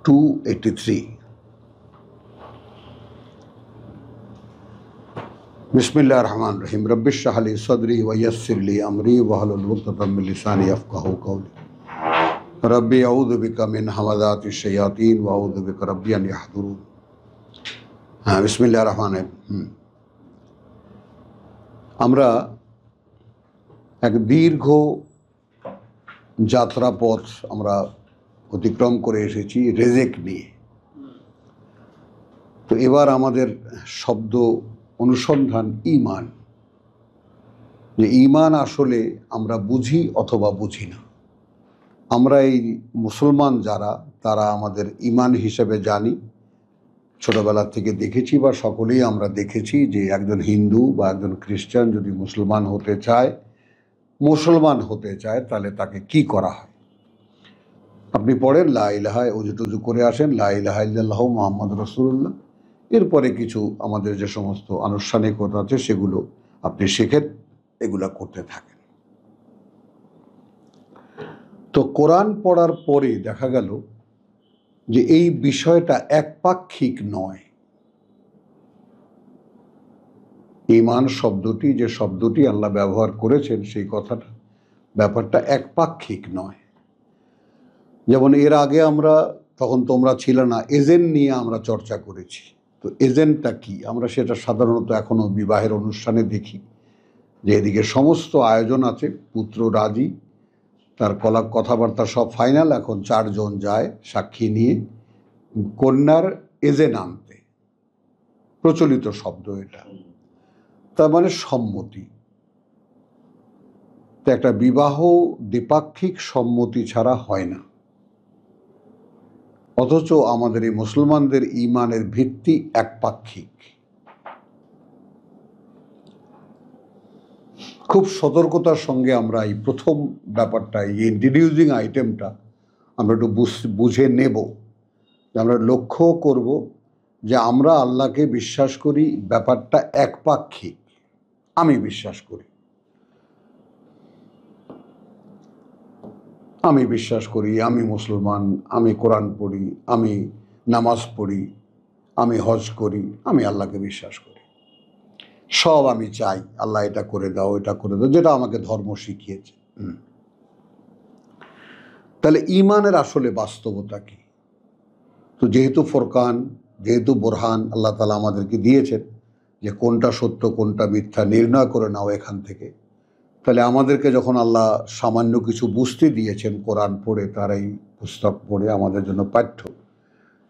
283. बिस्मिल्लाहिर रहमानिर रहीम रब्बिश शरह ली सदरी व यस्सिर ली अमरी वहलुल उक़दतम मिन लिसानी यफ़क़हू क़ौली रब्बी अऊज़ु बिका मिन हमाज़ातिश शयातीन व अऊज़ु बिका रब्बी अन यहज़ुरून। हाँ, बिस्मिल्लाहिर रहमानिर रहीम। আমরা এক দীর্ঘ যাত্রাপথ আমরা অতিক্রম করে এসেছি রেজেক নিয়ে। তো এবার আমাদের শব্দ অনুসন্ধান ঈমান, যে ঈমান আসলে আমরা বুঝি অথবা বুঝি না। আমরা এই মুসলমান যারা, তারা আমাদের ঈমান হিসেবে জানি, ছোটবেলা থেকে দেখেছি বা সকলেই আমরা দেখেছি যে একজন হিন্দু বা একজন খ্রিস্টান যদি মুসলমান হতে চায় তাহলে তাকে কি করা হয়। আপনি পড়েন লা ইলাহা, উজু টুজু করে আসেন লা ইলাহা ইল্লাল্লাহু মুহাম্মাদুর রাসূলুল্লাহ, এরপরে কিছু আমাদের যে সমস্ত আনুষ্ঠানিকতা আছে সেগুলো আপনি শেখেন, এগুলা করতে থাকেন। তো কোরআন পড়ার পরে দেখা গেল যে এই বিষয়টা একপাক্ষিক নয়। ঈমান শব্দটি, যে শব্দটি আল্লাহ ব্যবহার করেছেন, সেই কথাটা, ব্যাপারটা একপাক্ষিক নয়। যেমন এর আগে আমরা, তখন তোমরা ছিল না, এজেন্ট নিয়ে আমরা চর্চা করেছি। তো এজেন্টটা কি, আমরা সেটা সাধারণত এখনো বিবাহের অনুষ্ঠানে দেখি যে এদিকে সমস্ত আয়োজন আছে, পুত্র রাজি, তার কথাবার্তা সব ফাইনাল, এখন 4 জন যায় সাক্ষী নিয়ে কন্যার এজেন্ট আনতে। প্রচলিত শব্দ এটা, তার মানে সম্মতি। তো একটা বিবাহ দ্বিপাক্ষিক সম্মতি ছাড়া হয় না। অথচ আমাদের এই মুসলমানদের ঈমানের ভিত্তি একপাক্ষিক। খুব সতর্কতার সঙ্গে আমরা এই প্রথম ব্যাপারটা, এই ইন্ট্রোডিউসিং আইটেমটা আমরা একটু বুঝে নেব। আমরা লক্ষ্য করব যে আমরা আল্লাহকে বিশ্বাস করি, ব্যাপারটা একপাক্ষিক। আমি বিশ্বাস করি, আমি মুসলমান, আমি কোরআন পড়ি, আমি নামাজ পড়ি, আমি হজ করি, আমি আল্লাহকে বিশ্বাস করি, সব আমি চাই আল্লাহ এটা করে দাও, এটা করে দাও, যেটা আমাকে ধর্ম শিখিয়েছে। তাহলে ঈমানের আসলে বাস্তবতা কি? তো যেহেতু ফোরকান, যেহেতু বোরহান আল্লাহ তাআলা আমাদেরকে দিয়েছেন যে কোনটা সত্য কোনটা মিথ্যা নির্ণয় করে নাও এখান থেকে, তাহলে আমাদেরকে যখন আল্লাহ সামান্য কিছু বুঝতে দিয়েছেন কোরআন পড়ে, তার এই পুস্তক পড়ে আমাদের জন্য পাঠ্য,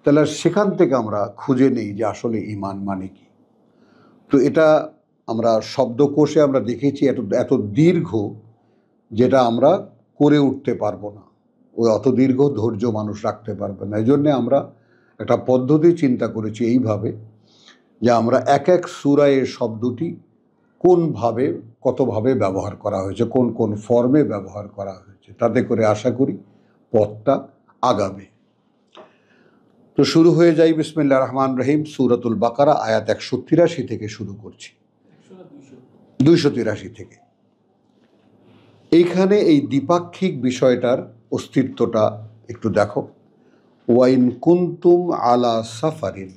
তাহলে সেখান থেকে আমরা খুঁজে নেই যে আসলে ঈমান মানে কি। তো এটা আমরা শব্দকোষে আমরা দেখেছি এত দীর্ঘ, যেটা আমরা করে উঠতে পারবো না। ওই অত দীর্ঘ ধৈর্য মানুষ রাখতে পারবে না। এই জন্যে আমরা একটা পদ্ধতি চিন্তা করেছি এইভাবে, যে আমরা এক এক সূরায় এই শব্দটি কোনভাবে কতভাবে ব্যবহার করা হয়েছে, কোন কোন ফর্মে ব্যবহার করা হয়েছে, তাতে করে আশা করি পথটা আগাবে। তো শুরু হয়ে যাই বিসমিল্লাহির রহমানির রহিম। সূরাতুল বাকারা আয়াত 183 থেকে শুরু করছি, 283 থেকে। এইখানে এই দ্বিপাক্ষিক বিষয়টার অস্তিত্বটা একটু দেখো। ওয়াইন কুনতুম আলা সাফারিন,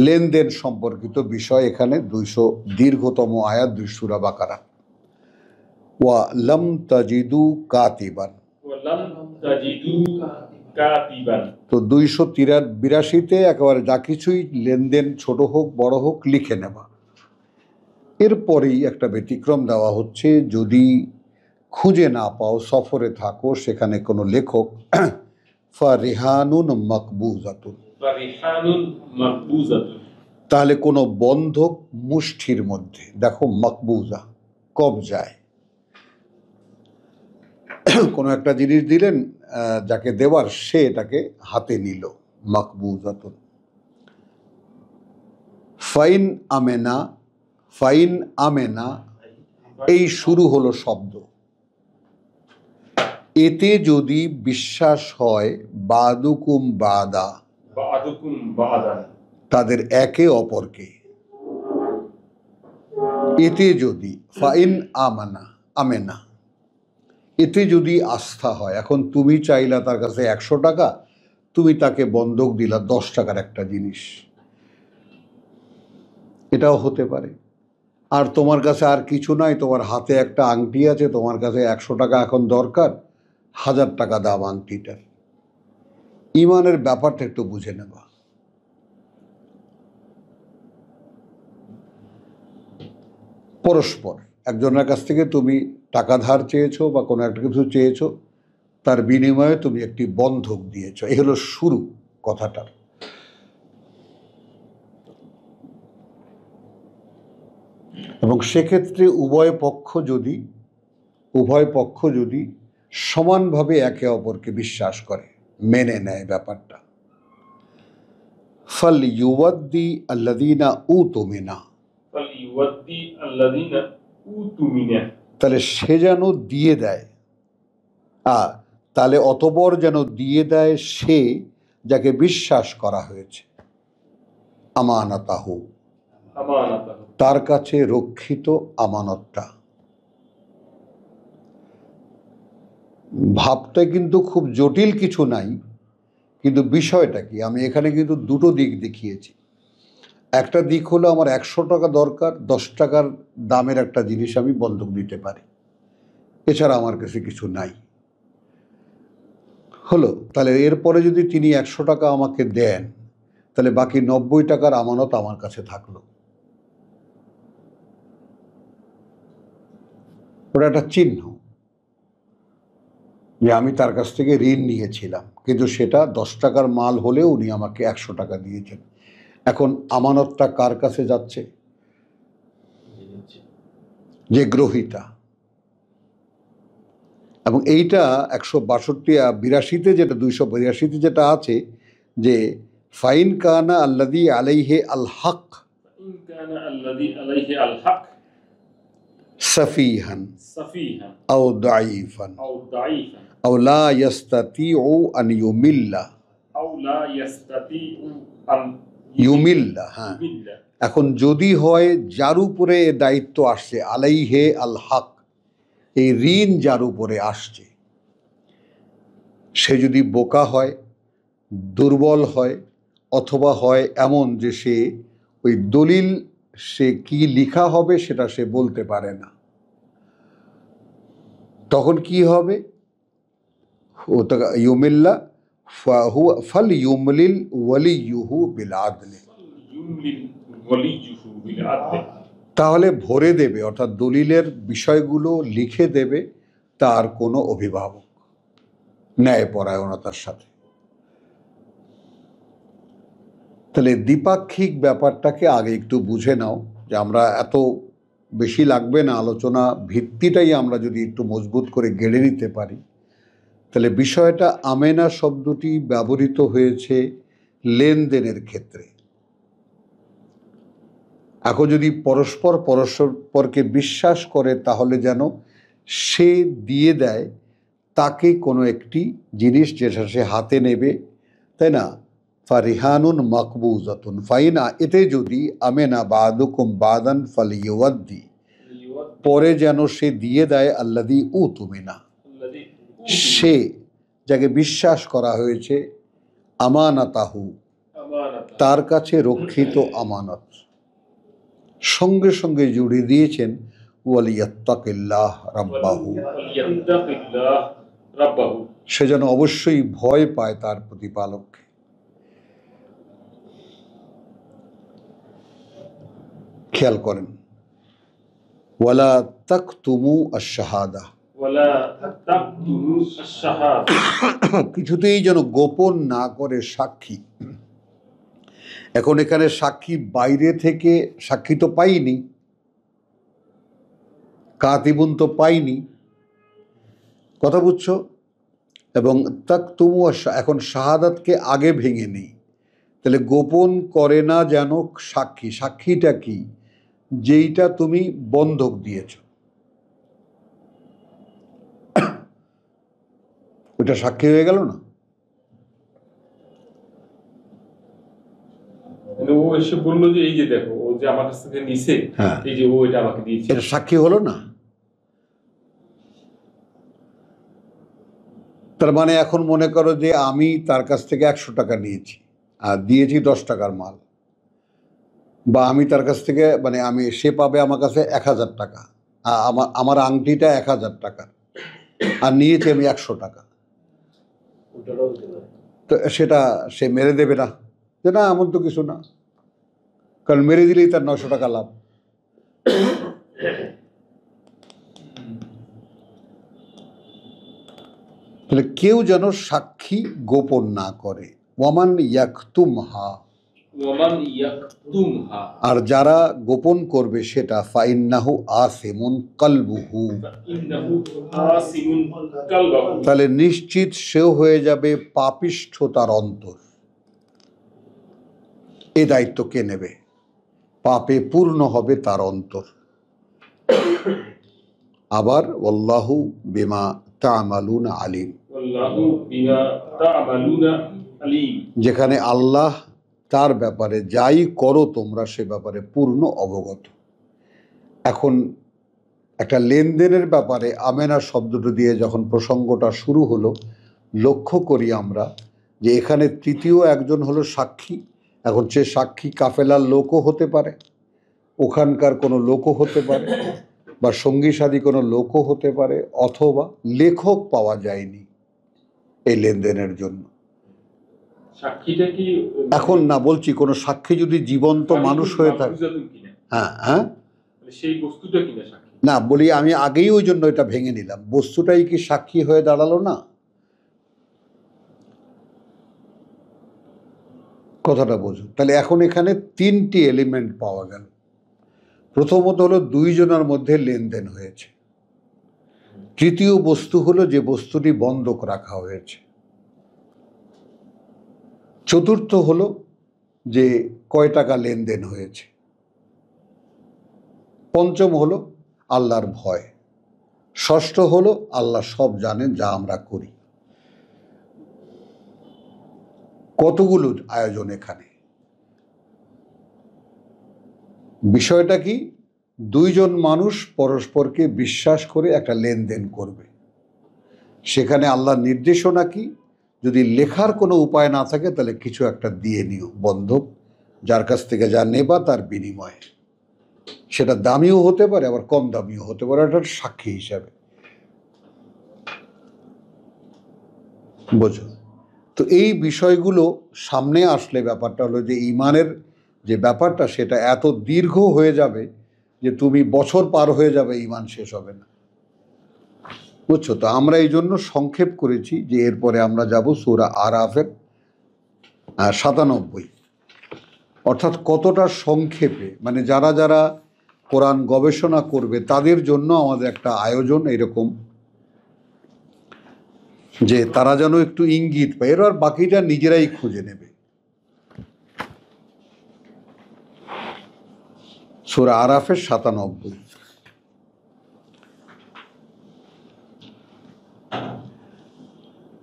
লেনদেন সম্পর্কিত বিষয় এখানে 200 দীর্ঘতম আয়াত সূরা বাকারা। ওয়া লাম তাজিদু কাতিবান, তো 282-তে একেবারে যা কিছুই লেনদেন ছোট হোক বড় হোক লিখে নেবা। এরপরেই একটা ব্যতিক্রম দেওয়া হচ্ছে, যদি খুঁজে না পাও, সফরে থাকো, সেখানে কোনো লেখক, ফারিহানুন মাকবুজাতুন, তাহলে কোনো বন্ধক মুষ্ঠির মধ্যে, দেখো মাকবুজা কবজায়, কোনো একটা জিনিস দিলেন, যাকে দেওয়ার সে এটাকে হাতে নিল, মাকবুজাতুন। ফাইন আমেনা, এই শুরু হলো শব্দ। এতে যদি বিশ্বাস হয়, বাদুকুম বাদা, তাদের একে অপরকে, এতে যদি, ফাইন আমেনা, এতে যদি আস্থা হয়, এখন তুমি চাইলা তার কাছে 100 টাকা, তুমি তাকে বন্ধক দিলা 10 টাকার একটা জিনিস, এটাও হতে পারে। আর তোমার কাছে আর কিছু নাই, তোমার হাতে একটা আংটি আছে, তোমার কাছে 100 টাকা এখন দরকার, 1000 টাকা দাম আংটিটার। ইমানের ব্যাপারটা একটু বুঝে নেবা। পরস্পর একজনের কাছ থেকে তুমি টাকা ধার চেয়েছো বা কোনো একটা কিছু চেয়েছো, তার বিনিময়ে তুমি একটি বন্ধক দিয়েছো, এই হলো শুরু কথাটার। এবং সেক্ষেত্রে উভয় পক্ষ যদি সমানভাবে একে অপরকে বিশ্বাস করে, মেনে নেয় ব্যাপারটা, ফাল ইউওয়াদ্দি আল্লাযীনা উতু মিনা, তাহলে সে যেন দিয়ে দেয়, তাহলে অতঃপর যেন দিয়ে দেয় সে যাকে বিশ্বাস করা হয়েছে, আমানাতাহু, তার কাছে রক্ষিত আমানতটা। ভাবতে কিন্তু খুব জটিল কিছু নাই, কিন্তু বিষয়টা কি, আমি এখানে কিন্তু দুটো দিক দেখিয়েছি। একটা দিক হলো আমার 100 টাকা দরকার, 10 টাকার দামের একটা জিনিস আমি বন্ধক দিতে পারি, এছাড়া আমার কাছে কিছু নাই। হলো, তাহলে এরপরে যদি তিনি 100 টাকা আমাকে দেন, তাহলে বাকি 90 টাকার আমানত আমার কাছে থাকলো। ওটা একটা চিহ্ন যে আমি তার কাছ থেকে ঋণ নিয়েছিলাম, কিন্তু সেটা 10 টাকার মাল হলেও উনি আমাকে 100 টাকা দিয়েছেন। এখন আমানতটা কার কাছে যাচ্ছে? যে গ্রহীতা। এবং এইটা 162-82-তে যেটা 282-তে যেটা আছে যে ফাইন কানা আল্লাযী আলাইহি আল হক সাফিহান আও দাঈফান আও লা ইস্তাতিউ আন ইউমিল্লা। হ্যাঁ, এখন যদি হয় যার উপরে দায়িত্ব আসছে, আলাইহে আল হক, এই ঋণ যার উপরে আসছে, সে যদি বোকা হয়, দুর্বল হয়, অথবা হয় এমন যে সে ওই দলিল সে কি লিখা হবে সেটা সে বলতে পারে না, তখন কি হবে? ইউমিল্লা ফাল ইউমলিল ওয়ালিয়ুহু বিল আদলি, তাহলে ভরে দেবে, অর্থাৎ দলিলের বিষয়গুলো লিখে দেবে তার কোনো অভিভাবক, ন্যায়পরায়ণতার সাথে। তাহলে দ্বিপাক্ষিক ব্যাপারটাকে আগে একটু বুঝে নাও, যে আমরা এত বেশি লাগবে না আলোচনা, ভিত্তিটাই আমরা যদি একটু মজবুত করে গেড়ে নিতে পারি, তাহলে বিষয়টা, আমেনা শব্দটি ব্যবহৃত হয়েছে লেনদেনের ক্ষেত্রে। এখন যদি পরস্পরকে বিশ্বাস করে, তাহলে যেন সে দিয়ে দেয় তাকে কোনো একটি জিনিস যেটা সে হাতে নেবে, তাই না? ফারিহানুন মাকবুজাতুন ফাইনা, এতে যদি আমেনা বাদুকুম বাদান ফালিয়ুয়াদ্দি, পরে যেন সে দিয়ে দেয় আল্লাযী উতু মিনা, সে যাকে বিশ্বাস করা হয়েছে, আমানাতাহু, তার কাছে রক্ষিত আমানত। সঙ্গে সঙ্গে জুড়ে দিয়েছেন ওয়ালিয়াত্তাকিল্লাহ রাব্বাহু, সে যেন অবশ্যই ভয় পায় তার প্রতিপালককে। খেয়াল করেন, ওয়ালা তাকতুমু আশ-শাহাদা, কিছুতেই যেন গোপন না করে সাক্ষী। এখন এখানে সাক্ষী বাইরে থেকে, সাক্ষী তো পাইনি, কাতিবুন তো পাইনি, কথা বুঝছো? এবং তাকতুমু, এখন শাহাদাতকে আগে ভেঙে নেই, তাহলে গোপন করে না যেন সাক্ষী। সাক্ষীটা কি? যেইটা তুমি বন্ধক দিয়েছ, ওটা সাক্ষী হয়ে গেল না? ও এসে বললো যে এই যে দেখো, ও যে আমার কাছ থেকে নিছে, এই যে ও এটা আমাকে দিয়েছে, এটা সাক্ষী হলো না? তার মানে এখন মনে করো যে আমি তার কাছ থেকে 100 টাকা নিয়েছি আর দিয়েছি 10 টাকার মাল, বা আমি তার কাছ থেকে মানে সে পাবে আমার কাছে 1000 টাকা, আমার আমার আংটিটা 1000 টাকা আর নিয়েছি আমি 100 টাকা, তো সেটা সে মেরে দেবে না যে না এমন তো কিছু না, কারণ মেরে দিলেই তার 900 টাকা লাভ। তাহলে কেউ যেন সাক্ষী গোপন না করে। ওয়ামান ইয়াকতুমহা, আর যারা গোপন করবে সেটা ফাইন্নাহু আসিমুন কালবুহু, তাহলে নিশ্চিত সেও হয়ে যাবে পাপিষ্ঠ তার অন্তর। এ দায়িত্ব কে নেবে? পাপে পূর্ণ হবে তার অন্তর। আবার ওয়াল্লাহু বিমা তা'মালুনা আলিম, যেখানে আল্লাহ তার ব্যাপারে যাই করো তোমরা সে ব্যাপারে পূর্ণ অবগত। এখন একটা লেনদেনের ব্যাপারে আমেনা শব্দটি দিয়ে যখন প্রসঙ্গটা শুরু হলো, লক্ষ্য করি আমরা যে এখানে তৃতীয় একজন হলো সাক্ষী। এখন সে সাক্ষী কাফেলার লোকও হতে পারে, ওখানকার কোনো লোকও হতে পারে, বা সঙ্গী সাথী কোনো লোকও হতে পারে, অথবা লেখক পাওয়া যায়নি এই লেনদেনের জন্য। সাক্ষীটা কি এখন না বলছি কোনো সাক্ষী যদি জীবন্ত মানুষ হয়ে থাকে, হ্যাঁ হ্যাঁ, সেই বস্তুটা কিনা সাক্ষী না বলি আমি আগেই ওই জন্য এটা ভেঙে নিলাম, বস্তুটাই কি সাক্ষী হয়ে দাঁড়ালো না? কথাটা বোঝো। তাহলে এখন এখানে 3টি এলিমেন্ট পাওয়া গেল। প্রথমত হলো 2 জনের মধ্যে লেনদেন হয়েছে। তৃতীয় বস্তু হলো যে বস্তুটি বন্ধক রাখা হয়েছে। চতুর্থ হলো যে কয় টাকা লেনদেন হয়েছে। পঞ্চম হলো আল্লাহর ভয়। ষষ্ঠ হলো আল্লাহ সব জানেন যা আমরা করি। কতগুলো আয়োজন এখানে। বিষয়টা কি? 2 জন মানুষ পরস্পরকে বিশ্বাস করে একটা লেনদেন করবে। সেখানে আল্লাহর নির্দেশনা কি? যদি লেখার কোনো উপায় না থাকে তাহলে কিছু একটা দিয়ে নিও বন্ধক, যার কাছ থেকে যা নেবা তার বিনিময়ে। সেটা দামিও হতে পারে আবার কম দামিও হতে পারে, একটা সাক্ষী হিসাবে। বোঝো তো? এই বিষয়গুলো সামনে আসলে ব্যাপারটা হলো যে ঈমানের যে ব্যাপারটা সেটা এত দীর্ঘ হয়ে যাবে যে তুমি বছর পার হয়ে যাবে, ঈমান শেষ হবে না। বুঝছো তো? আমরা এই জন্য সংক্ষেপ করেছি যে এরপরে আমরা যাব সূরা আরাফের 97। অর্থাৎ কতটা সংক্ষেপে, মানে যারা যারা কোরআন গবেষণা করবে তাদের জন্য আমাদের একটা আয়োজন এরকম, যে তারা যেন একটু ইঙ্গিত পায়, এর আর বাকিটা নিজেরাই খুঁজে নেবে। সূরা আরাফের 97।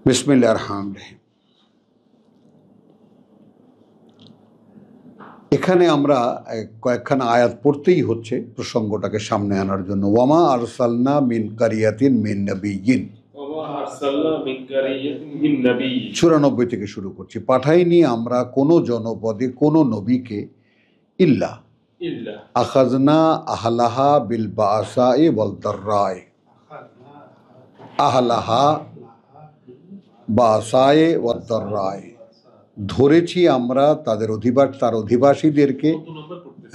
বিসমিল্লাহির রহমানির রহিম। এখানে আমরা কয়েকখানা আয়াত পড়তেই হচ্ছে প্রসঙ্গটাকে সামনে আনার জন্য। ওয়ামা আরসালনা মিন কারিয়াতিন মিন নাবিয়্যিন, 94 থেকে শুরু করছি। পাঠাইনি আমরা কোনো জনপদে কোনো নবীকে ইল্লা আখাজনা আহলাহা বিল বাসাই ওয়াল দাররাই, আহলাহা বাসায়ে ওয়াদ দাররাই, ধরেছি আমরা তার অধিবাসীদেরকে।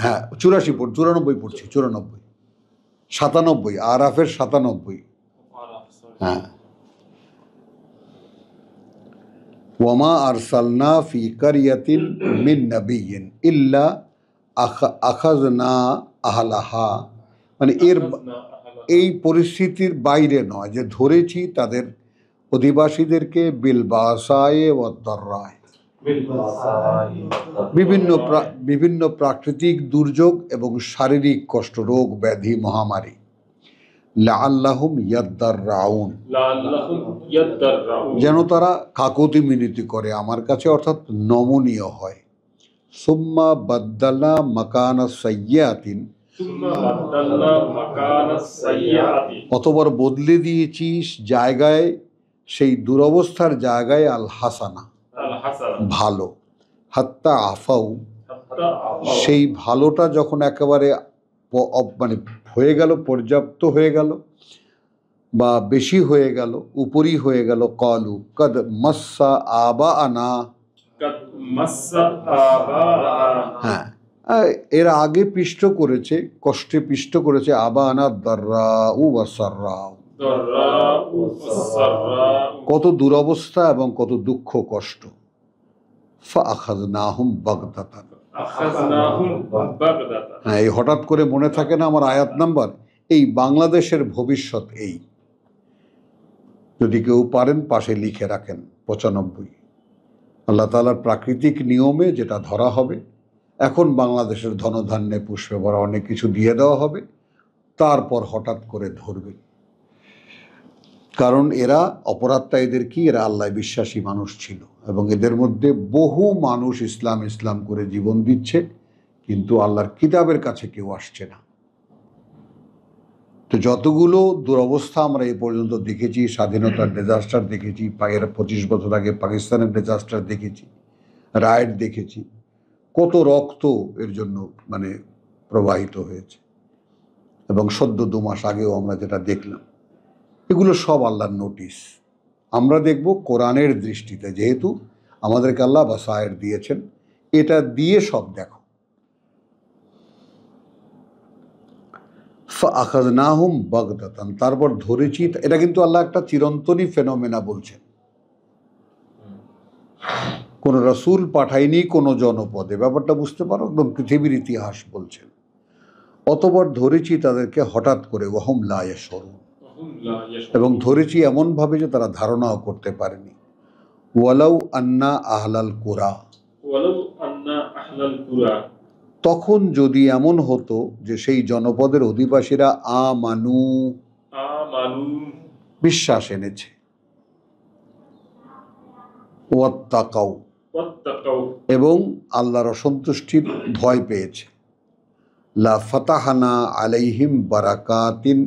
হ্যাঁ 94 পড়ছি, 97 আরাফের 97। হ্যাঁ, ওয়ামা আরসালনা ফি কারিয়াতিন মিন নাবিয়্যিন ইল্লা আখাজনা আহলাহা, মানে এই পরিস্থিতির বাইরে নয় যে ধরেছি তাদের অধিবাসীদেরকে বিল বাসায়ে ওয়াদ দাররাই, বিভিন্ন প্রাকৃতিক দুর্যোগ এবং শারীরিক কষ্ট, রোগ ব্যাধি মহামারী। লাআল্লাহুম ইয়াদ্দাররাউন, যেন তারা কাকুতি মিনতি করে আমার কাছে, অর্থাৎ নমনীয় হয়। সুম্মা বাদ্দালনা মাকানা সাইয়্যাতিন, অতবার বদলে দিয়েছি জায়গায় সেই দুরবস্থার জায়গায় আল হাসানা আল হাসান ভালো, হাত্তা আফাউ হাত্তা আফাউ সেই ভালোটা যখন একেবারে মানে হয়ে গেল, পর্যাপ্ত হয়ে গেল বা বেশি হয়ে গেল, উপরই হয়ে গেল, কলু কদ মাসসা আবা আনা, কাদ মাসসা আবানা হ্যাঁ এর আগে পিষ্ট করেছে, কষ্টে পিষ্ট করেছে আবা আনা দাররাউ ওয়া সাররাউ, দাররাউ ওয়াসসাররাউ কত দুরবস্থা এবং কত দুঃখ কষ্ট। ফাআখাযনাহুম বাগদাতান, আখাযনাহুম বাগদাতা হ্যাঁ এই হঠাৎ করে মনে থাকে না আমার আয়াত নাম্বার, এই বাংলাদেশের ভবিষ্যৎ এই, যদি কেউ পারেন পাশে লিখে রাখেন 95। আল্লাহ তাআলার প্রাকৃতিক নিয়মে যেটা ধরা হবে, এখন বাংলাদেশের ধনধান্যে পুষ্পে ভরা অনেক কিছু দিয়ে দেওয়া হবে, তারপর হঠাৎ করে ধরবে। কারণ এরা অপরাধটা এদের কি, এরা আল্লাহ বিশ্বাসী মানুষ ছিল এবং এদের মধ্যে বহু মানুষ ইসলাম ইসলাম করে জীবন দিচ্ছে, কিন্তু আল্লাহর কিতাবের কাছে কেউ আসছে না। তো যতগুলো দুরবস্থা আমরা এ পর্যন্ত দেখেছি, স্বাধীনতার ডিজাস্টার দেখেছি, এর 25 বছর আগে পাকিস্তানের ডিজাস্টার দেখেছি, রায়েট দেখেছি, কত রক্ত এর জন্য মানে প্রবাহিত হয়েছে, এবং সদ্য 2 মাস আগেও আমরা যেটা দেখলাম, এগুলো সব আল্লাহর নোটিশ। আমরা দেখব কোরআনের দৃষ্টিতে, যেহেতু আমাদেরকে আল্লাহ বাসায়ের দিয়েছেন, এটা দিয়ে সব দেখো। ফাআখাযনাহুম বাগদাতান, তারপর ধরেছি, এটা কিন্তু আল্লাহ একটা চিরন্তনী ফেনোমেনা বলছেন, কোন রাসূল পাঠায়নি কোন জনপদে, ব্যাপারটা বুঝতে পারো, একদম পৃথিবীর ইতিহাস বলছেন। অতঃপর ধরেছি তাদেরকে হঠাৎ করে, ওয়াহুম লা ইয়াশউরুন, ওয়াহুম লা ইয়াশউরুন এবং ধরেছি এমনভাবে যে তারা ধারণাও করতে পারেনি। ওয়ালাউ আন্না আহলাল কুরা, ওয়ালাউ আন্না আহলাল কুরা, তখন যদি এমন হতো যে সেই জনপদের অধিবাসীরা আমানু আমানু বিশ্বাস এনেছে, ওয়াত্তাকাউ ওয়াত্তাকাউ এবং আল্লাহর অসন্তুষ্টির ভয় পেয়েছে, লা ফাতাহানা আলাইহিম বারাকাতিন,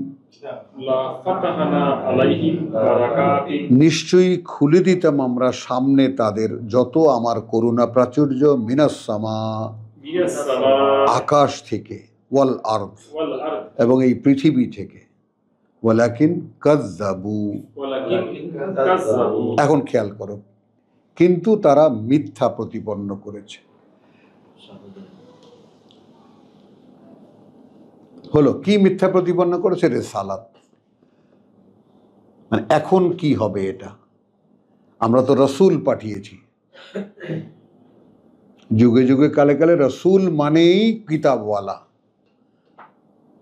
লা ফাতাহানা আলাইহিম বারাকাতিন, নিশ্চয়ই খুলে দিতাম আমরা সামনে তাদের যত আমার করুণা প্রাচুর্য, মিনাস সামা মিনাস সামা আকাশ থেকে, ওয়াল আরদ ওয়াল আরদ, এবং এই পৃথিবী থেকে, ওয়ালাকিন কাযযাবু, ওয়ালাকিন কাযযাবু, এখন খেয়াল করো, কিন্তু তারা মিথ্যা প্রতিপন্ন করেছে। হলো কি মিথ্যা প্রতিপন্ন করেছে? রিসালাত, মানে এখন কি হবে এটা, আমরা তো রসুল পাঠিয়েছি, যুগে যুগে কালে কালে রসুল মানেই কিতাবওয়ালা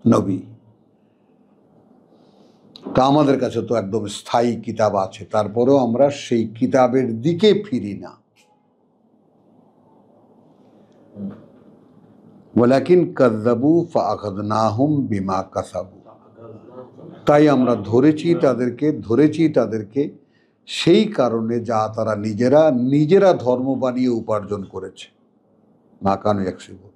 নবী, তা আমাদের কাছে তো একদম স্থায়ী কিতাব আছে, তারপরেও আমরা সেই কিতাবের দিকে ফিরি না। ওয়ালাকিন কাযযাবু ফাআখাযনাহুম বিমা কাসাবু, তাই আমরা ধরেছি তাদেরকে সেই কারণে যা তারা নিজেরা ধর্ম বানিয়ে উপার্জন করেছে। মা কানু ইয়াকসিবুন।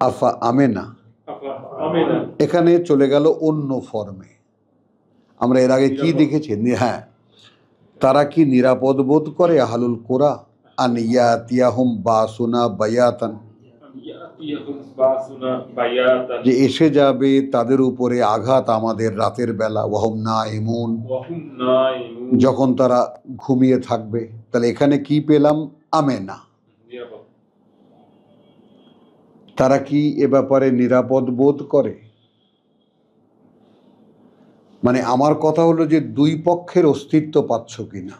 আফা আমেনা, আফা আমিনা, এখানে চলে গেল অন্য ফর্মে। আমরা এর আগে কি দেখেছি? হ্যাঁ, তারা কি নিরাপদ বোধ করে আহলুল কুরা আন ইয়াতিয়াহুম বাসুনা বায়াতান, ইয়াতিয়াহুম বাসুনা বায়াতান, যে এসে যাবে তাদের উপরে আঘাত আমাদের রাতের বেলা, ওয়াহুম নাইমুন, ওয়াহুম নাইমুন, যখন তারা ঘুমিয়ে থাকবে। তাহলে এখানে কি পেলাম? আমেনা, নিরাপদ। তারা কি এ ব্যাপারে নিরাপদ বোধ করে? মানে আমার কথা হলো যে দুই পক্ষের অস্তিত্ব পাচ্ছ কিনা,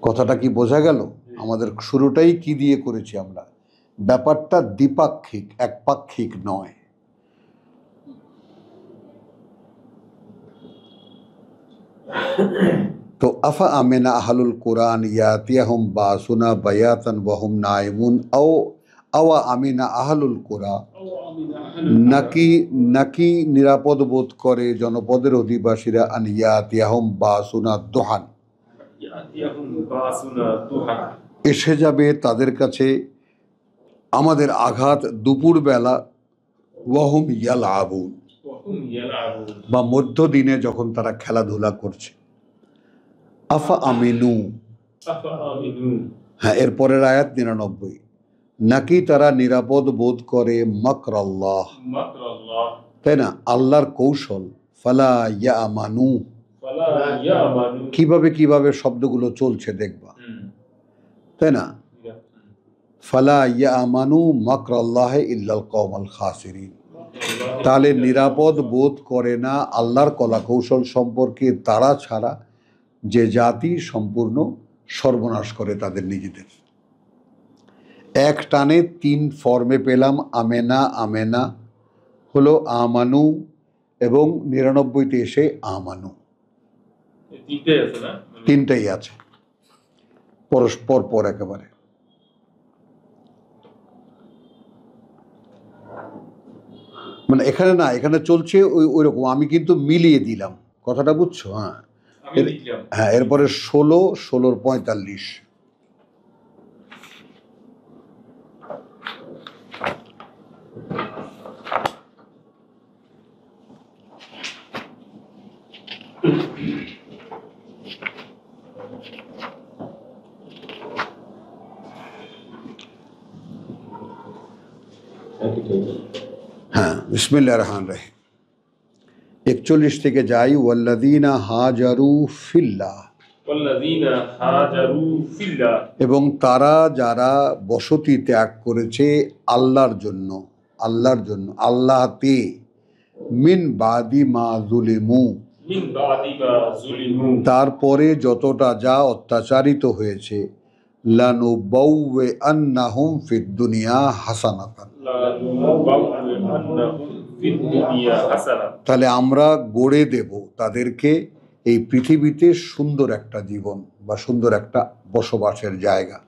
কথাটা কি বোঝা গেল? আমাদের শুরুটাই কি দিয়ে করেছি আমরা, ব্যাপারটা দ্বিপাক্ষিক, একপাক্ষিক নয়। তো আফা আমেনা আহলুল কুরআন ইয়াতিয়াহুম বাসুনা বায়াতান ওয়াহুম নাইমুন আওয়া আমিনা আহলুল কুরা, নাকি নিরাপদ বোধ করে জনপদের অধিবাসীরা আন ইয়াতিয়াহুম বাসুনা দুহান, ইয়াতিয়াহুম বাসুনা দুহান, এসে যাবে তাদের কাছে আমাদের আঘাত দুপুরবেলা, ওয়াহুম ইয়ালআবুন, وهم يلعبون বা মধ্য দিনে যখন তারা খেলাধুলা করছে। আফা আমিনু, أفأمنوا হ্যাঁ, এরপরের আয়াত 99, নাকি তারা নিরাপদ বোধ করে মাকর আল্লাহ, مكر الله তাই না, আল্লাহর কৌশল। ফালা ইয়ামানু, فلا يأمنوا কিভাবে কিভাবে শব্দগুলো চলছে দেখবা, তাই না। ফালা ইয়ামানু মাকর আল্লাহ ইল্লাল কওমাল খাসিরিন, তাহলে নিরাপদ বোধ করে না আল্লাহর কলা কৌশল সম্পর্কে তারা ছাড়া যে জাতি সম্পূর্ণ সর্বনাশ করে তাদের নিজেদের। এক টানে 3 ফর্মে পেলাম, আমেনা আমেনা হলো আমানু, এবং 99তে এসে আমানু, তিনটে আছে না? 3টাই আছে পরস্পর পর একেবারে। মানে এখানে না, এখানে চলছে ওই রকম, আমি কিন্তু মিলিয়ে দিলাম, কথাটা বুঝছো? হ্যাঁ আমি লিখলাম হ্যাঁ, এরপরে 16, 16 45। হ্যাঁ, বিসমিল্লাহির রহমানির রহিম। 41 থেকে যাই, ওয়াল্লাযীনা হাজারু ফিল্লাহ, والذين هاجروا في الله এবং তারা যারা বসতি ত্যাগ করেছে আল্লাহর জন্য, আল্লাহর জন্য, আল্লাহতে, মিন বাদি মা যুলিমু, من بعد ما ظلموا তারপরে যতটা যা অত্যাচারিত হয়েছে, লানুবাউওয়ান্নাহুম ফিদ দুনিয়া হাসানাতান, لنبوئنهم في الدنيا حسنة তাহলে আমরা গড়ে দেব তাদেরকে এই পৃথিবীতে সুন্দর একটা জীবন বা সুন্দর একটা বসবাসের জায়গা।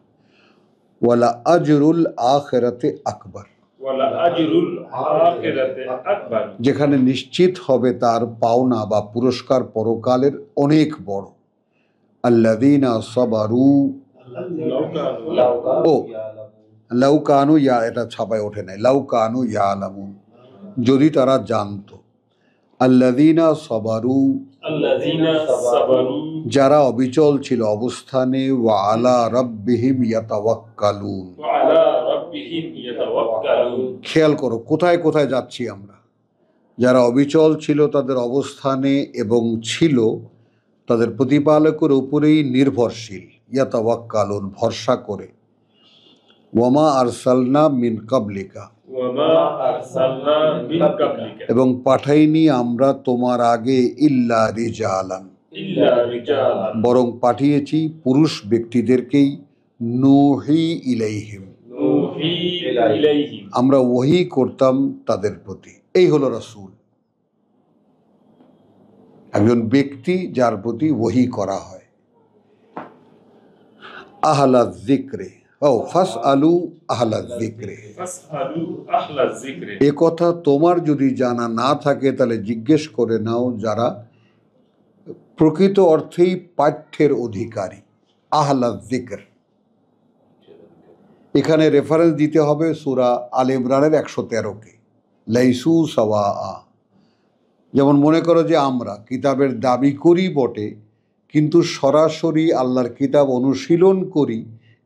ওয়ালা আজরুল আখিরাতে আকবার, ولأجر الآخرة أكبر যেখানে নিশ্চিত হবে তার পাওনা বা পুরস্কার পরকালের অনেক বড়। আল্লাযীনা সাবারু, لو كانوا ও লাউকানু, ইয়া এটা ছাপায় ওঠে নাই, লাউকানু ইয়ালামুন, যদি তারা জানতো। আল্লাযীনা সাবারু, الذين صبروا যারা অবিচল ছিল অবস্থানে, ওয়া আলা রাব্বিহিম ইয়াতাওয়াক্কালুন। وعلى ربهم يتوكلون খেয়াল করো কোথায় কোথায় যাচ্ছি আমরা। যারা অবিচল ছিল তাদের অবস্থানে এবং ছিল তাদের প্রতিপালকের উপরেই নির্ভরশীল, ইয়াতাওয়াক্কালুন, ভরসা করে। ওয়ামা আরসালনা মিন কাবলিকা, وما أرسلنا من قبلك এবং পাঠাইনি আমরা তোমার আগে ইল্লা রিজালান, إلا رجالا বরং পাঠিয়েছি পুরুষ ব্যক্তিদেরকেই, নূহি ইলাইহিম, نوحي إليهم আমরা ওহী করতাম তাদের প্রতি। এই হলো রাসূল, একজন ব্যক্তি যার প্রতি ওহী করা হয়। আহলা যিকরে, ও ফাসআলু আহলা যিকরে, فاسألوا أهل الذكر এ কথা তোমার যদি জানা না থাকে তাহলে জিজ্ঞেস করে নাও যারা প্রকৃত অর্থেই পাঠ্যের অধিকারী। আহলা যিকর, এখানে রেফারেন্স দিতে হবে সূরা আলে ইমরানের 113-কে, লাইসু সাওয়া। যেমন মনে করো যে আমরা কিতাবের দাবি করি বটে, কিন্তু সরাসরি আল্লাহর কিতাব অনুশীলন করি,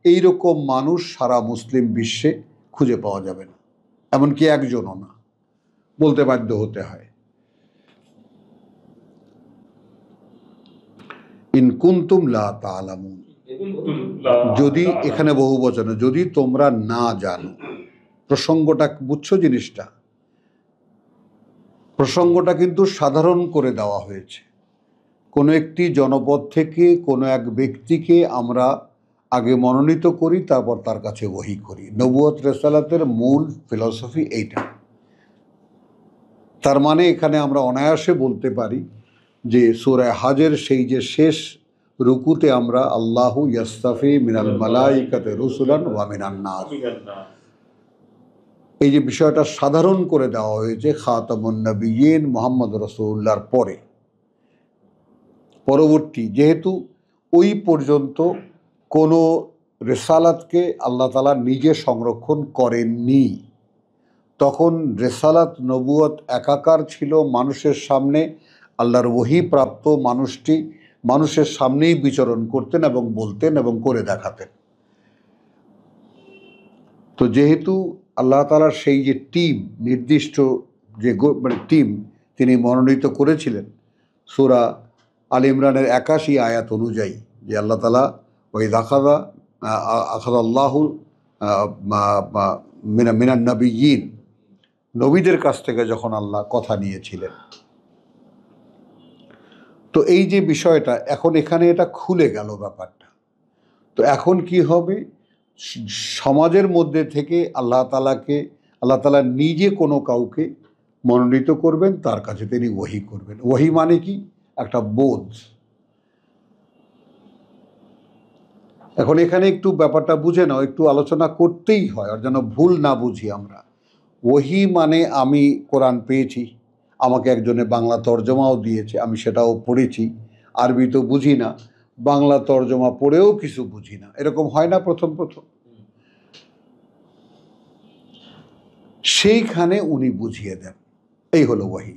এই রকম মানুষ সারা মুসলিম বিশ্বে খুঁজে পাওয়া যাবে না, এমনকি একজনও না, বলতে বাধ্য হতে হয়। ইন কুনতুম লা তা'লামুন, كنتم لا যদি, এখানে বহু বচনে, যদি তোমরা না জানো। প্রসঙ্গটা বুঝছো জিনিসটা? প্রসঙ্গটা কিন্তু সাধারণ করে দেওয়া হয়েছে। কোনো একটি জনপদ থেকে কোনো এক ব্যক্তিকে আমরা আগে মনোনীত করি, তারপর তার কাছে ওহী করি। নবুয়ত রিসালাতের মূল ফিলসফি এইটা। তার মানে এখানে আমরা অনায়াসে বলতে পারি যে সূরা হাজের সেই যে শেষ রুকুতে আমরা আল্লাহু ইয়াস্তাফি মিনাল মালাইকাতি রুসুলান ওয়া মিনান নাস, من الناس এই যে বিষয়টা সাধারণ করে দেওয়া হয়েছে খাতামুন নবিয়্যিন মুহাম্মদ রাসূলুল্লাহর পরে, পরবর্তী, যেহেতু ওই পর্যন্ত কোনো রিসালাতকে আল্লাহ তাআলা নিজে সংরক্ষণ করেননি, তখন রেসালাত নবুয়ত একাকার ছিল মানুষের সামনে। আল্লাহর ওহী প্রাপ্ত মানুষটি মানুষের সামনেই বিচরণ করতেন এবং বলতেন এবং করে দেখাতেন। তো যেহেতু আল্লাহ তাআলার সেই যে টিম, নির্দিষ্ট যে মানে টিম তিনি মনোনীত করেছিলেন, সূরা আল ইমরানের ৮১ আয়াত অনুযায়ী, যে আল্লাহ তাআলা ওই আখাযাল্লাহু মিনান নবিয়্যিন, নবীদের কাছ থেকে যখন আল্লাহ কথা নিয়েছিলেন। তো এই যে বিষয়টা এখন এখানে এটা খুলে গেল ব্যাপারটা। তো এখন কি হবে, সমাজের মধ্যে থেকে আল্লাহ তাআলা নিজে কোনো কাউকে মনোনীত করবেন, তার কাছে তিনি ওহী করবেন। ওহী মানে কি? একটা বোধ। এখন এখানে একটু ব্যাপারটা বুঝে নাও, একটু আলোচনা করতেই হয় আর যেন ভুল না বুঝি আমরা। ওহী মানে আমি কোরআন পেয়েছি, আমাকে একজনে বাংলা তর্জমাও দিয়েছে, আমি সেটাও পড়েছি, আরবি তো বুঝি না, বাংলা তর্জমা পড়েও কিছু বুঝি না, এরকম হয় না প্রথম প্রথম? সেইখানে উনি বুঝিয়ে দেন, এই হলো ওহী।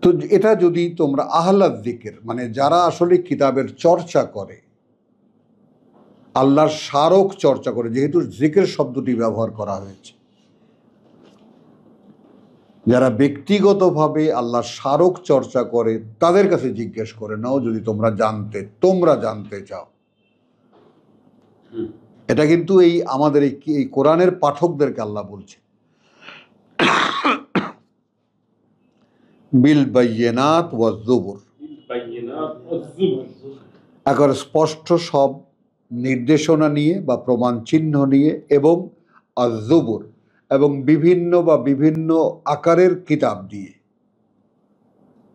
তো এটা যদি তোমরা আহলাদ যিকির, মানে যারা আসলে কিতাবের চর্চা করে, আল্লাহর স্মারক চর্চা করে, যেহেতু যিকির শব্দটি ব্যবহার করা হয়েছে, যারা ব্যক্তিগতভাবে আল্লাহর স্মারক চর্চা করে তাদের কাছে জিজ্ঞেস করে নাও, যদি তোমরা জানতে চাও। এটা কিন্তু এই আমাদের এই কোরআনের পাঠকদেরকে আল্লাহ বলছে, বিল বাইয়িনাত ওয়াজ জুবুর, একবার স্পষ্ট সব নির্দেশনা নিয়ে বা প্রমাণ চিহ্ন নিয়ে, এবং আজ-জুবুর, এবং বিভিন্ন আকারের কিতাব দিয়ে।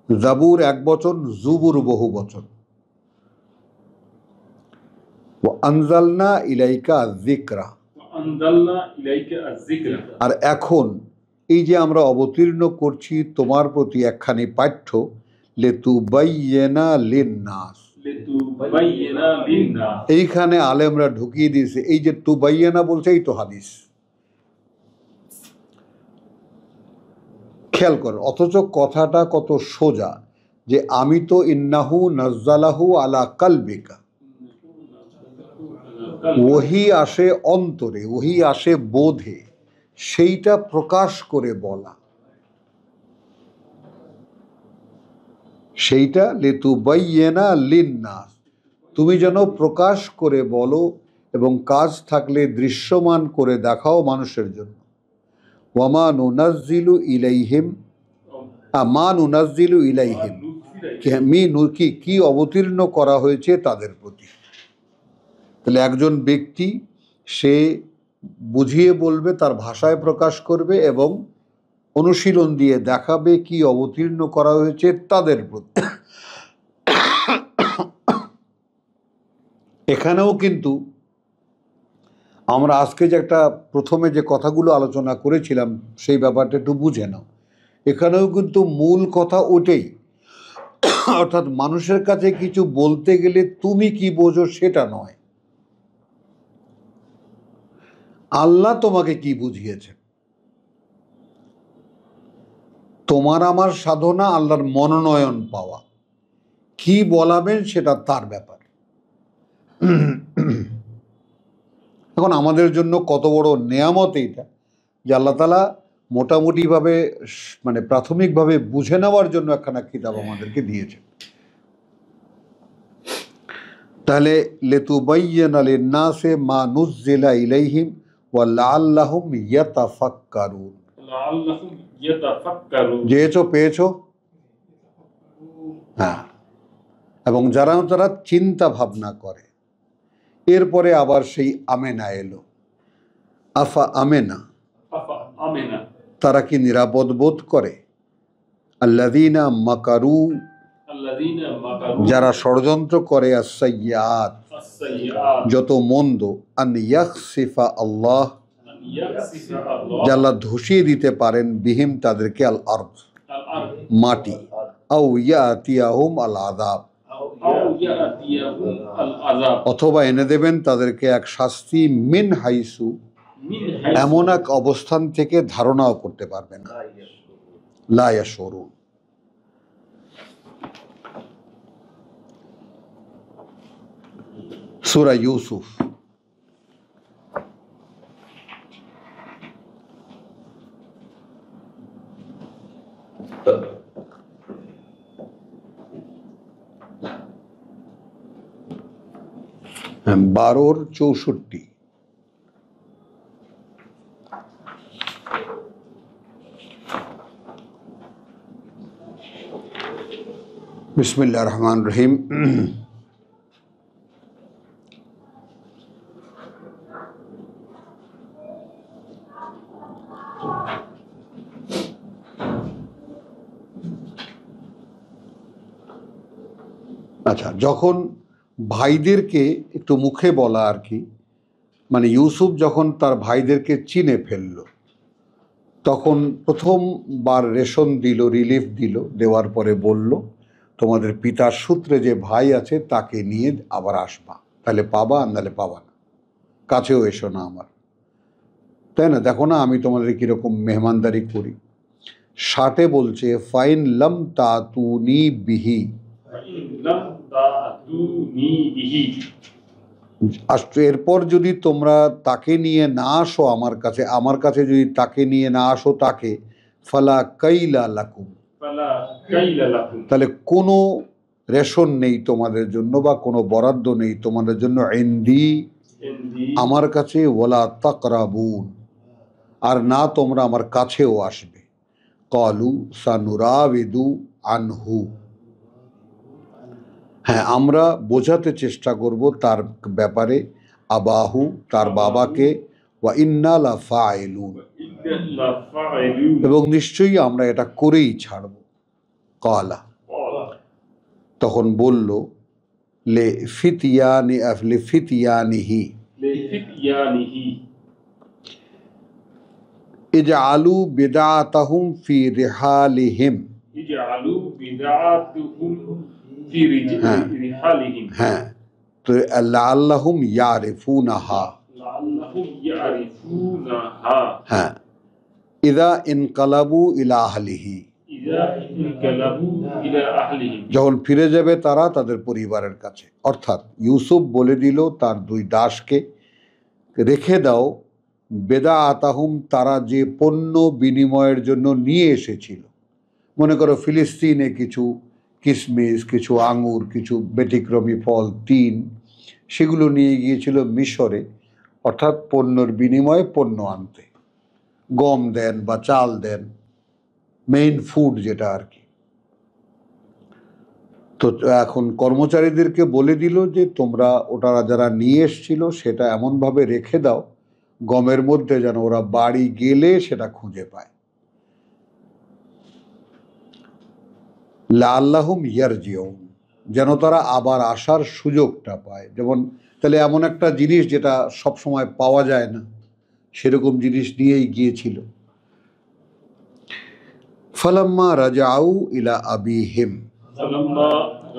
জাবুর এক বচন, জুবুর বহু বচন। ওয়া আনজালনা ইলাইকা যিকরা, আর এখন এই যে আমরা অবতীর্ণ করছি তোমার প্রতি একখানি পাঠ্য, লিতুবাইয়িনা লিন-নাস, এইখানে আলেমরা ঢুকিয়ে দিয়েছে, এই যে তুবাইয়িনা বলছে, এই তো হাদিস। খেয়াল করেন, অথচ কথাটা কত সোজা, যে আমি তো ইন্নাহু নাজ্জালাহু আলা কালবিকা, ওহী আসে অন্তরে, ওহী আসে বোধে, সেইটা প্রকাশ করে বলা, সেইটা লিতুবাইয়িনা লিন-নাস, তুমি যেন প্রকাশ করে বলো এবং কাজ থাকলে দৃশ্যমান করে দেখাও মানুষের জন্য। ওয়ামা নুনাজ্জিলু ইলাইহিম, মা নুনাজ্জিলু ইলাইহিম, কি অবতীর্ণ করা হয়েছে তাদের প্রতি। তাহলে একজন ব্যক্তি সে বুঝিয়ে বলবে, তার ভাষায় প্রকাশ করবে এবং অনুশীলন দিয়ে দেখাবে কি অবতীর্ণ করা হয়েছে তাদের প্রতি। এখানেও কিন্তু আমরা আজকে যে একটা প্রথমে যে কথাগুলো আলোচনা করেছিলাম সেই ব্যাপারটা একটু বুঝে নাও। এখানেও কিন্তু মূল কথা ওটাই, অর্থাৎ মানুষের কাছে কিছু বলতে গেলে তুমি কি বোঝো সেটা নয়, আল্লাহ তোমাকে কি বুঝিয়েছে। তোমার আমার সাধনা আল্লাহর মনোনয়ন পাওয়া, কি বলাবেন সেটা তার ব্যাপার। এখন আমাদের জন্য কত বড় নেয়ামত এইটা, যে আল্লাহ তাআলা মোটামুটিভাবে মানে প্রাথমিকভাবে বুঝে নেওয়ার জন্য একখানা কিতাব আমাদেরকে দিয়েছেন। তাহলে লিতুবাইয়িনা লিন-নাসি মা নুজ্জিলা ইলাইহিম ওয়া লাআল্লাহুম ইয়াতাফাক্কারুন, যেহেতু পেয়েছো, হ্যাঁ, এবং যারা চিন্তা ভাবনা করে। এরপরে আবার সেই আমেনা এলো, আফা আমেনা, তারা কি নিরাপদ বোধ করে, আল্লাযীনা মাকারু, যারা ষড়যন্ত্র করে, as-সাইয়্যাত, যত মন্দ, আন ইয়াখসিফা আল্লাহ, যে আল্লাহ ধসিয়ে দিতে পারেন, বিহিম তাদেরকে, আল আরদ, মাটি, আও ইয়াতিয়াহুম আল আযাব, أو يأتيهم العذاب অথবা এনে দেবেন তাদেরকে এক শাস্তি মিন হাইসু, من حيث এমন এক অবস্থান থেকে ধারণাও করতে পারবে না। লা ইয়াশউরুন। সূরা ইউসুফ হ্যাঁ, 12-64। বিসমিল্লাহির রহমানির রহিম। আচ্ছা, যখন ভাইদেরকে একটু মুখে বলা আর কি, মানে ইউসুফ যখন তার ভাইদেরকে চিনে ফেলল, তখন প্রথমবার রেশন দিল, রিলিফ দিল, দেওয়ার পরে বলল তোমাদের পিতার সূত্রে যে ভাই আছে তাকে নিয়ে আবার আসবা, তাহলে পাবা, নাহলে পাবা না, কাছেও এসো না আমার। তাই না? দেখো না আমি তোমাদের কীরকম মেহমানদারি করি। 60 বলছে ফাইন লাম তাতুনি বিহি, فإن لم تأتوني به এরপর যদি তোমরা তাকে নিয়ে না আসো আমার কাছে যদি তাকে নিয়ে না আসো তাকে, ফালা কাইলা লাকুম, فلا كيل لكم তাহলে কোনো রেশন নেই তোমাদের জন্য বা কোনো বরাদ্দ নেই তোমাদের জন্য ইনদি, عندي আমার কাছে, ওয়ালা তাকরাবুন, আর না তোমরা আমার কাছেও আসবে। ক্বালু সানুরাবিদু আনহু, হ্যাঁ আমরা বোঝাতে চেষ্টা করব তার ব্যাপারে, আবাহু তার বাবাকে, ওয়া ইন্না লা ফাইলুন, إنا لفاعلون এবং নিশ্চয়ই আমরা এটা করেই ছাড়ব। ক্বালা, قال তখন বলল লিফিতিয়ানিহি لفتيانه ইজআলু বিদআতাহুম ফি রিহালিহিম, اجعلوا بدعاتهم في ها. رحالهم হ্যাঁ, তো লাআল্লাহুম ইয়ারিফুনাহা, لعلهم يعرفونها হ্যাঁ, ইদা ইনকালাবু ইলা আহলিহি, إذا انقلبوا إلى أهلهم যখন ফিরে যাবে তারা তাদের পরিবারের কাছে। অর্থাৎ ইউসুফ বলে দিল তার 2 দাসকে, রেখে দাও বেদা আতাহুম, তারা যে পণ্য বিনিময়ের জন্য নিয়ে এসেছিল, মনে করো ফিলিস্তিনে কিছু কিশমিশ, কিছু আঙুর, কিছু ব্যতিক্রমী ফল, তিন, সেগুলো নিয়ে গিয়েছিল মিশরে, অর্থাৎ পণ্যর বিনিময়ে পণ্য আনতে। গম দেন বা চাল দেন, মেইন ফুড যেটা আর কি। তো এখন কর্মচারীদেরকে বলে দিল যে তোমরা ওটা যারা নিয়ে এসছিল সেটা এমনভাবে রেখে দাও গমের মধ্যে যেন ওরা বাড়ি গেলে সেটা খুঁজে পায়। লাআল্লাহুম ইয়ারজিউন, যেন তারা আবার আসার সুযোগটা পায়। যেমন তাহলে এমন একটা জিনিস যেটা সব সময় পাওয়া যায় না, সেরকম জিনিস নিয়েই গিয়েছিল। ফালাম্মা রাজাউ ইলা আবিহিম, فلما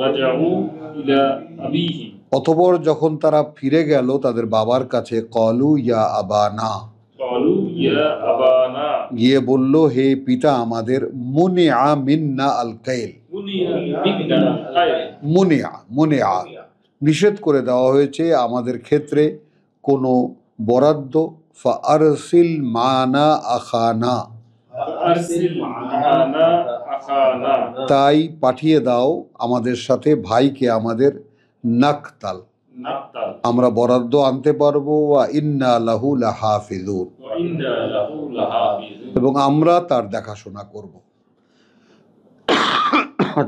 رجعوا إلى أبيهم অতঃপর যখন তারা ফিরে গেল তাদের বাবার কাছে, কলু ইয়া আবানা, قالوا يا أبانا গিয়ে বলল হে পিতা আমাদের, মুনিআ মিন্না আল কাইল, منع منا الخير মুনিআ নিষেধ করে দেওয়া হয়েছে আমাদের ক্ষেত্রে কোনো বরাদ্দ। ফাআরসিল মানা আখানা, فأرسل معنا أخانا তাই পাঠিয়ে দাও আমাদের সাথে ভাইকে আমাদের, নাকতাল, نقتل আমরা বরাদ্দ আনতে পারবো, ওয়া ইন্না লাহু লাহাফিজুন, وإنا له لحافظون এবং আমরা তার দেখাশোনা করব,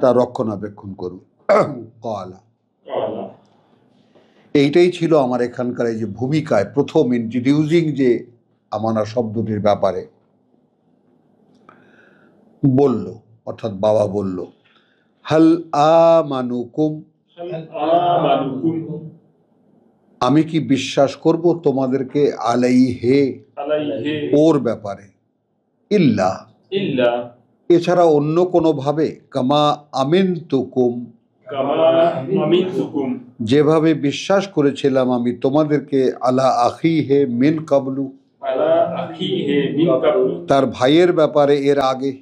তার রক্ষণাবেক্ষণ করব। ক্বালা, قال এইটাই ছিল আমার এখানকার এই যে ভূমিকায় প্রথম ইন্ট্রোডিউসিং যে আমানা শব্দটির ব্যাপারে বলল, অর্থাৎ বাবা বলল, হাল আমানুকুম, هل آمنكم আমি কি বিশ্বাস করব তোমাদেরকে, আলাইহে, عليه ওর ব্যাপারে, ইল্লা, إلا এছাড়া অন্য কোনোভাবে, কামা আমিনতুকুম, কামা আমিনতুকুম, যেভাবে বিশ্বাস করেছিলাম আমি তোমাদেরকে আলা আখিহে মিন কাবলু, আলা আখিহি মিন কাবলু, তার ভাইয়ের ব্যাপারে এর আগে।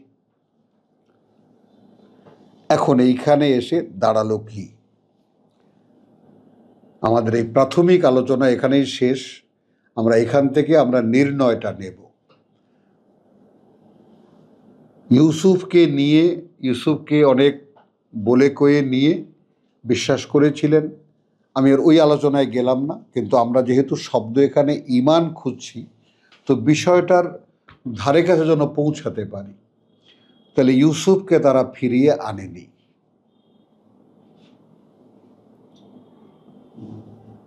এখন এইখানে এসে দাঁড়ালো কি? আমাদের এই প্রাথমিক আলোচনা এখানেই শেষ। আমরা এখান থেকে আমরা নির্ণয়টা নেব। ইউসুফকে অনেক বলে কয়ে নিয়ে বিশ্বাস করেছিলেন। আমি আর ওই আলোচনায় গেলাম না, কিন্তু আমরা যেহেতু শব্দ এখানে ঈমান খুঁজছি, তো বিষয়টার ধারে কাছে যেন পৌঁছাতে পারি। তাহলে ইউসুফকে তারা ফিরিয়ে আনেনি।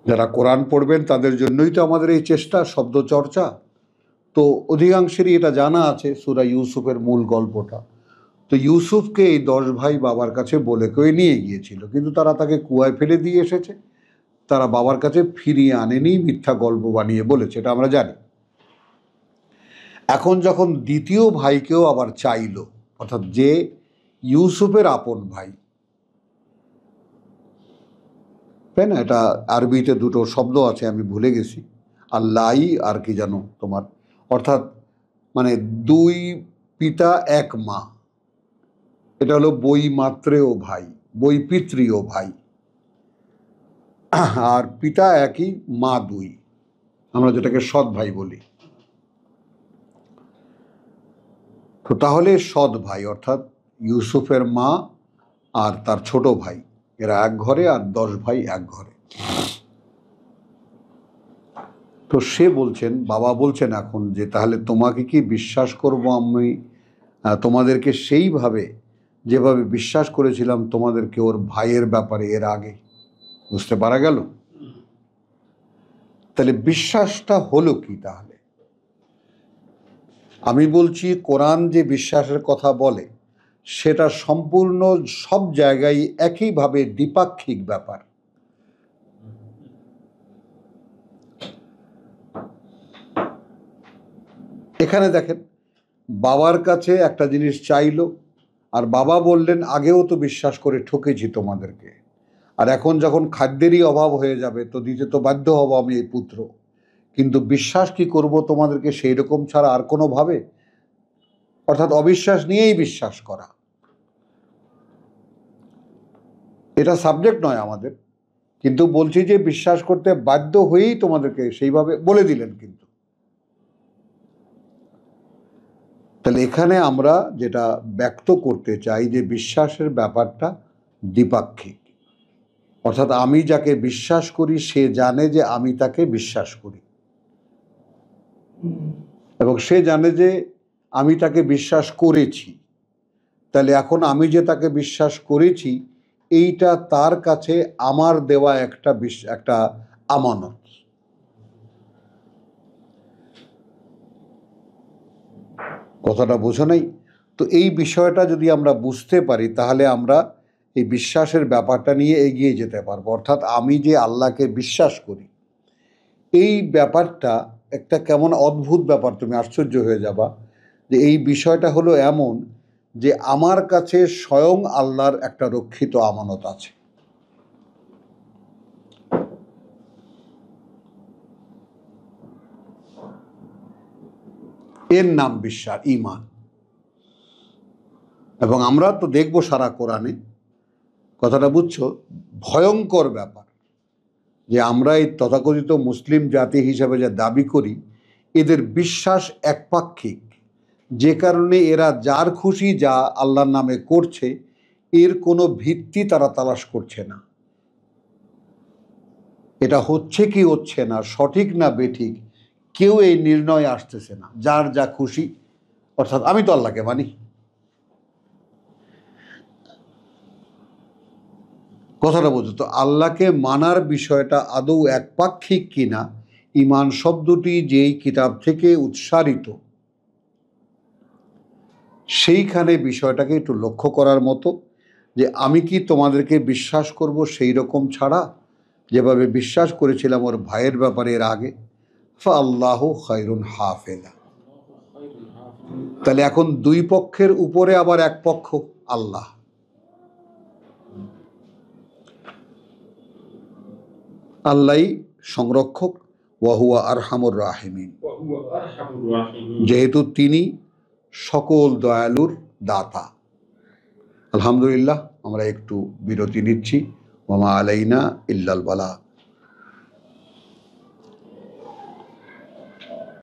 যারা কোরআন পড়বেন তাদের জন্যই তো আমাদের এই চেষ্টা, শব্দ চর্চা। তো অধিকাংশেরই এটা জানা আছে সূরা ইউসুফের মূল গল্পটা। তো ইউসুফকে এই 10 ভাই বাবার কাছে বলে কয়ে নিয়ে গিয়েছিল, কিন্তু তারা তাকে কুয়ায় ফেলে দিয়ে এসেছে। তারা বাবার কাছে ফিরিয়ে আনেনি, মিথ্যা গল্প বানিয়ে বলেছে, এটা আমরা জানি। এখন যখন দ্বিতীয় ভাইকেও আবার চাইল, অর্থাৎ যে ইউসুফের আপন ভাই, তাই না? এটা আরবিতে দুটো শব্দ আছে, আমি ভুলে গেছি, আল্লাই আর কি জানো তোমার, অর্থাৎ মানে 2 পিতা 1 মা। এটা হলো বৈমাত্রেয় ভাই, বৈপিত্রীয় ভাই। আর পিতা একই, মা 2, আমরা যেটাকে সৎ ভাই বলি। তো তাহলে সৎ ভাই অর্থাৎ ইউসুফের মা আর তার ছোট ভাই, এরা এক ঘরে, আর 10 ভাই এক ঘরে। তো সে বলছেন, বাবা বলছেন এখন যে তাহলে তোমাকে কি বিশ্বাস করব আমি তোমাদেরকে সেইভাবে যেভাবে বিশ্বাস করেছিলাম তোমাদেরকে ওর ভাইয়ের ব্যাপারে এর আগে? বুঝতে পারা গেল? তাহলে বিশ্বাসটা হলো কি? তাহলে আমি বলছি কোরআন যে বিশ্বাসের কথা বলে সেটা সম্পূর্ণ সব জায়গায় একইভাবে দ্বিপাক্ষিক ব্যাপার। এখানে দেখেন, বাবার কাছে একটা জিনিস চাইলো, আর বাবা বললেন আগেও তো বিশ্বাস করে ঠকেছি তোমাদেরকে, আর এখন যখন খাদ্যেরই অভাব হয়ে যাবে তো দিতে তো বাধ্য হব আমি এই পুত্র, কিন্তু বিশ্বাস কি করব তোমাদেরকে সেই রকম ছাড়া আর কোনোভাবে? অর্থাৎ অবিশ্বাস নিয়েই বিশ্বাস করা, এটা সাবজেক্ট নয় আমাদের, কিন্তু বলছি যে বিশ্বাস করতে বাধ্য হয়েই তোমাদেরকে সেইভাবে বলে দিলেন। কিন্তু তাহলে এখানে আমরা যেটা ব্যক্ত করতে চাই যে বিশ্বাসের ব্যাপারটা দ্বিপাক্ষিক, অর্থাৎ আমি যাকে বিশ্বাস করি সে জানে যে আমি তাকে বিশ্বাস করি, এবং সে জানে যে আমি তাকে বিশ্বাস করেছি। তাহলে এখন আমি যে তাকে বিশ্বাস করেছি এইটা তার কাছে আমার দেওয়া একটা আমানত। কথাটা বোঝো নাই? তো এই বিষয়টা যদি আমরা বুঝতে পারি তাহলে আমরা এই বিশ্বাসের ব্যাপারটা নিয়ে এগিয়ে যেতে পারবো। অর্থাৎ আমি যে আল্লাহকে বিশ্বাস করি, এই ব্যাপারটা একটা কেমন অদ্ভুত ব্যাপার, তুমি আশ্চর্য হয়ে যাবা যে এই বিষয়টা হলো এমন যে আমার কাছে স্বয়ং আল্লাহর একটা রক্ষিত আমানত আছে। এর নাম বিশ্বাস, ঈমান। এবং আমরা তো দেখবো সারা কোরআনে, কথাটা বুঝছো, ভয়ঙ্কর ব্যাপার যে আমরা এই তথাকথিত মুসলিম জাতি হিসাবে যা দাবি করি এদের বিশ্বাস একপাক্ষিক, যে কারণে এরা যার খুশি যা আল্লাহর নামে করছে, এর কোনো ভিত্তি তারা তালাশ করছে না। এটা হচ্ছে কি হচ্ছে না, সঠিক না বেঠিক, কেউ এই নির্ণয় আসতেছে না, যার যা খুশি। অর্থাৎ আমি তো আল্লাহকে মানি। কথাটা বোঝো তো, আল্লাহকে মানার বিষয়টা আদৌ একপাক্ষিক কিনা, ঈমান শব্দটি যেই কিতাব থেকে উৎসারিত সেইখানে বিষয়টাকে একটু লক্ষ্য করার মতো, যে আমি কি তোমাদেরকে বিশ্বাস করব সেই রকম ছাড়া যেভাবে বিশ্বাস করেছিলাম ওর ভাইয়ের ব্যাপারে এর আগে? ফাআল্লাহু খায়রুন হাফেজা। তাহলে এখন 2 পক্ষের উপরে আবার এক পক্ষ আল্লাহ। আল্লাহই সংরক্ষক, ওয়াহুয়া আরহামুর রাহিমিন, ওয়া আরহামুর রাহিমিন। যেহেতু তিনি সকল দয়ালুর দাতা। আলহামদুলিল্লাহ, আমরা একটু বিরতি নিচ্ছি। ওমা আলাইনা ইল্লাল বালা।